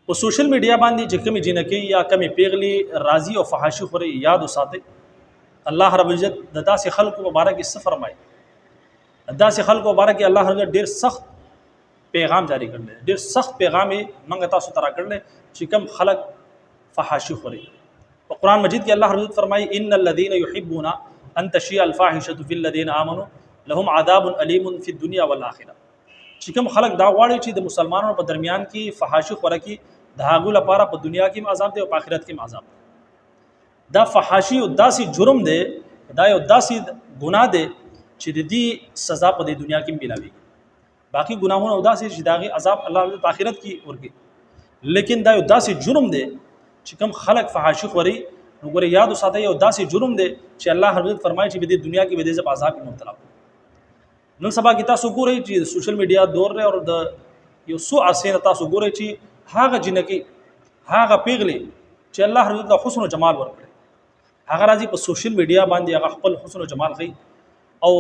په سوشل میډیا باندې چې کمی جنکی یا کمی پیغلی راضی او فحاشي خوري یاد وساتئ. الله رب العزت د داسې خلکو مبارک څه فرمایي، داسې خلکو مبارک الله رب العزت ډیر سخت پیغام جاری کړل، ډیر سخت پیغام یې موږ تاسو ته راکړل چې کوم خلک فحاشي خوري. په قرآن مجید کې الله رب العزت فرمایي ان الذين يحبون ان تشيع الفاحشه في الذين امنوا لهم عذاب اليم في الدنيا والاخره. چې کوم خلک دا غواړي چې د مسلمانانو په درمیان کې فحاشي خوره کی د هغو لپاره په دنیا کې هم عذاب دی او په آخرت کې هم عذاب دی. دا فحاشي او داسې جرم دی، دا یو داسې ګناه دی چې د دې سزا په دې دنیا کې هم ملاوي. باقي ګناهونه او داسې چې داغي عذاب الله په آخرت کې ورګي، لیکن دا یو داسې جرم دی چې کوم خلک فحاشي خوري نو ګوره یاد وساتئ یو داسې جرم دی چې الله حضرت فرمایي چې په دې دنیا کې به دې عذاب کې مبتلا کړي. نن سبا کې تاسو ګورئ چې سوشل میډیا دور دی او د یو سو اسینه تاسو ګورئ چې هغه جنکی هغه پیغلی چې الله حضرت له حسن او جمال ورکړي هغه راځي په سوشل میډیا باندې هغه خپل حسن او جمال کوي او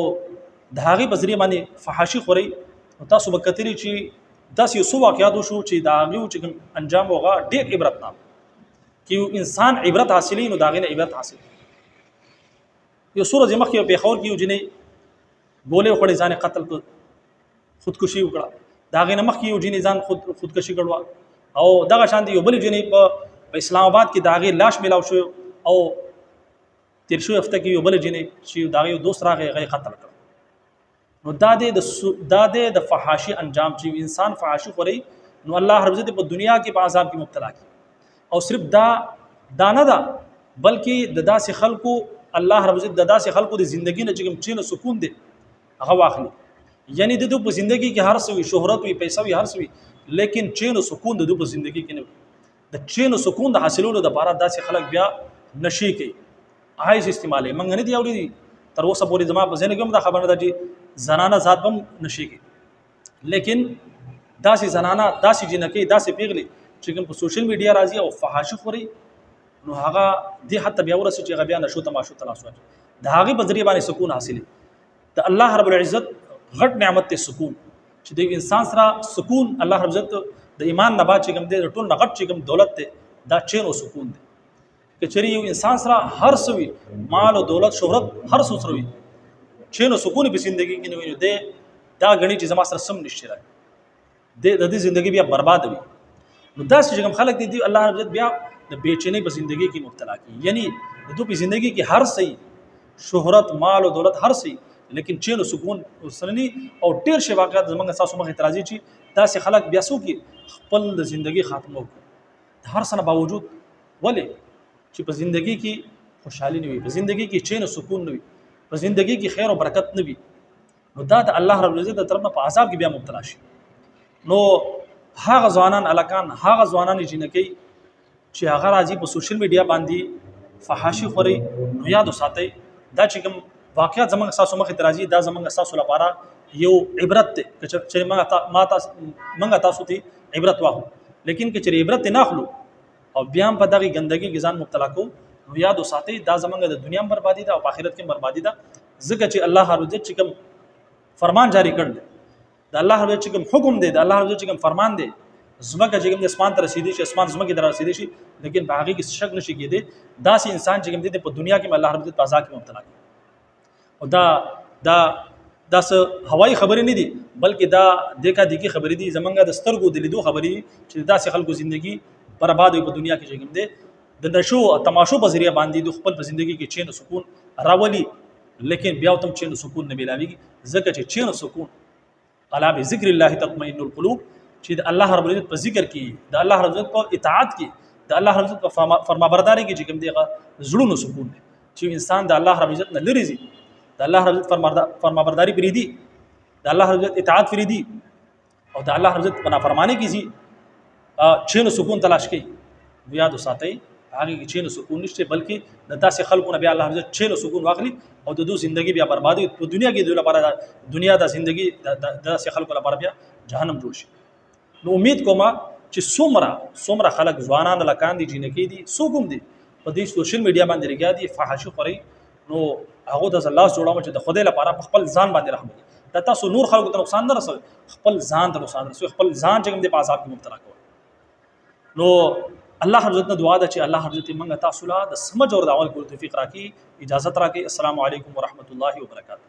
د هغه په ذریعہ باندې فحاشي خوري. تاسو به کتلی چې داسې یو سو واقعات وشو چې دا هغه چې انجام وغه ډېر عبرتناک چې انسان عبرت حاصلې نو دا غینه عبرت حاصل. یو سورج مخکې په خور کې یو جنې ګولې خوري ځان قتل کړ، خودکشي وکړه. دا غینه مخکې یو جنې ځان خودکشي کړو او دغه شان دی یو بل جنې په اسلام آباد کې داغه لاش ملاو شو او تیر شو هفته کې یو بل جنې چې داغه یو دوست راغی غي قتل کړ. نو دا د فحاشي انجام چې انسان فحاشي خوري نو الله رب عزت په دنیا کې په عذاب کې مبتلا کی. او صرف دا نه ده بلکې د داسې خلکو الله رب عزت د داسې خلکو د ژوندۍ نه چې کوم چین سکون دی هغه واخلي. یعنی د دوی په ژوندۍ کې هر څه وي، شهرت وي، پیسې وي، هر څه وي، لیکن چین او سکون د دوی په ژوندۍ کې نه وي. د چین او سکون د حاصلولو لپاره داسې خلک بیا نشي کوي، هاي استعمالي منګ نه دی اوري تر اوسه پورې زما په ذهن کې هم دا خبره ده چې زنانه ذات هم نشي کوي، لیکن داسې زنانه داسې جنکی داسې پیغلي چې کوم په سوشل میډیا راځي او فحاشي خوري نو هغه دې حتی بیا ورسې چې هغه بیا نشو تماشو تلاسو د هغه په ذریعہ باندې سکون حاصلي. د الله رب العزت غټ نعمت ته سکون چې د انسان سره سکون الله رب عزت د ایمان نه بعد چې کوم دی ټول نغټ چې کوم دولت ته دا چین او سکون دی. که چېرې یو انسان سره هر څه وي، مال او دولت شهرت هر څه سره وي، چین او سکون په ژوندۍ کې نه وي، دا غني چې زما سره سم نشي راځي د دې ژوندۍ بیا برباد وي. نو دا چې کوم خلک دي الله رب عزت بیا د بیچنې په ژوندۍ کې مبتلا کی، یعنی د دوی په ژوندۍ کې هر څه شهرت مال او دولت هر څه لیکن چین او سکون وسنی او ډیر شی واقعات زمونږ تاسو مخ اعتراضي چې داسې خلک بیا سو کې خپل د ژوندۍ خاتمه وکړي هر څه باوجود ولې چې په ژوندۍ کې خوشحالي نه وي، په ژوندۍ کې چین او سکون نه وي، په ژوندۍ کې خیر او برکت نه وي، نو دا د الله رب العزت تر طرفه په عذاب کې بیا مبتلا شي. نو هغه ځوانان الکان هغه ځوانان جنکی چې هغه راځي په سوشل میډیا باندې فحاشي خوري نو یاد وساتئ دا چې کوم واقعیت زمونږ تاسو مخ اعتراضي دا زمونږ تاسو لپاره یو عبرت دی چې موږ تاسو ته عبرت واخلو، لیکن که چې عبرت نه اخلو او بیا هم په دغه ګندګي کې ځان مبتلا کو نو یاد وساتئ دا زمونږ د دنیا هم بربادي ده او په آخرت کې هم بربادي ده. ځکه چې الله رب عزت چې کوم فرمان جاری کړل د الله رب چې کوم حکم دی د الله رب چې کوم فرمان دی زمکه چې کوم د اسمان ته رسیدي شي اسمان زمکه ته رسیدي شي لیکن په هغه کې شک نشي کېدی داسې انسان چې کوم دی په دنیا کې الله رب په عذاب کې مبتلا کی. او دا هوایي خبرې نه دي بلکې دا دیکا دیکی خبرې دي زمونږ د سترګو د لیدو خبرې چې داسې خلکو ژوندۍ برباد وي په دنیا کې چې کوم دی د نشو او تماشو په ذریعہ باندې د خپل په ژوندۍ کې چین او سکون راولي، لیکن بیا هم چین او سکون نه ملاويږي ځکه چې چین او سکون الا بذکر الله تطمئن القلوب چې د الله رب العزت په ذکر کې د الله رب العزت په اطاعت کې د الله رب العزت په فرمانبرداري کې چې کوم دی زړونو سکون دی چې انسان د الله رب العزت نه لري زی د الله رب العزت فرمانبرداري پریدي د الله رب العزت اطاعت پریدي او د الله رب العزت په نافرمانی کې زی چین سکون تلاش کوي. یاد وساتئ هغه کې چین سکون نشته بلکې د داسې خلکو نه بیا الله رب العزت چین سکون واخلي او د دوی ژوندۍ بیا بربادي په دنیا کې د لپاره دنیا د ژوندۍ د داسې خلکو لپاره بیا جهنم جوړ شي. نو امید کوم چې څومره خلک ځوانان لکان دي جنکی دي سوګم دي په دې سوشل میډیا باندې لګیا دي فحاشي خوري نو هغه د الله جوړاو چې د خدای لپاره خپل ځان باندې رحم وکړي دا تاسو نور خلکو ته نقصان نه رسوي خپل ځان ته نقصان رسوي خپل ځان چې کوم دي په عذاب کې مبتلا کوي. نو الله رب عزت دعا ده چې الله رب عزت موږ تاسو له د سمج او د عمل کولو توفیق راکړي. اجازه راکړي. السلام علیکم ورحمت الله وبرکاته.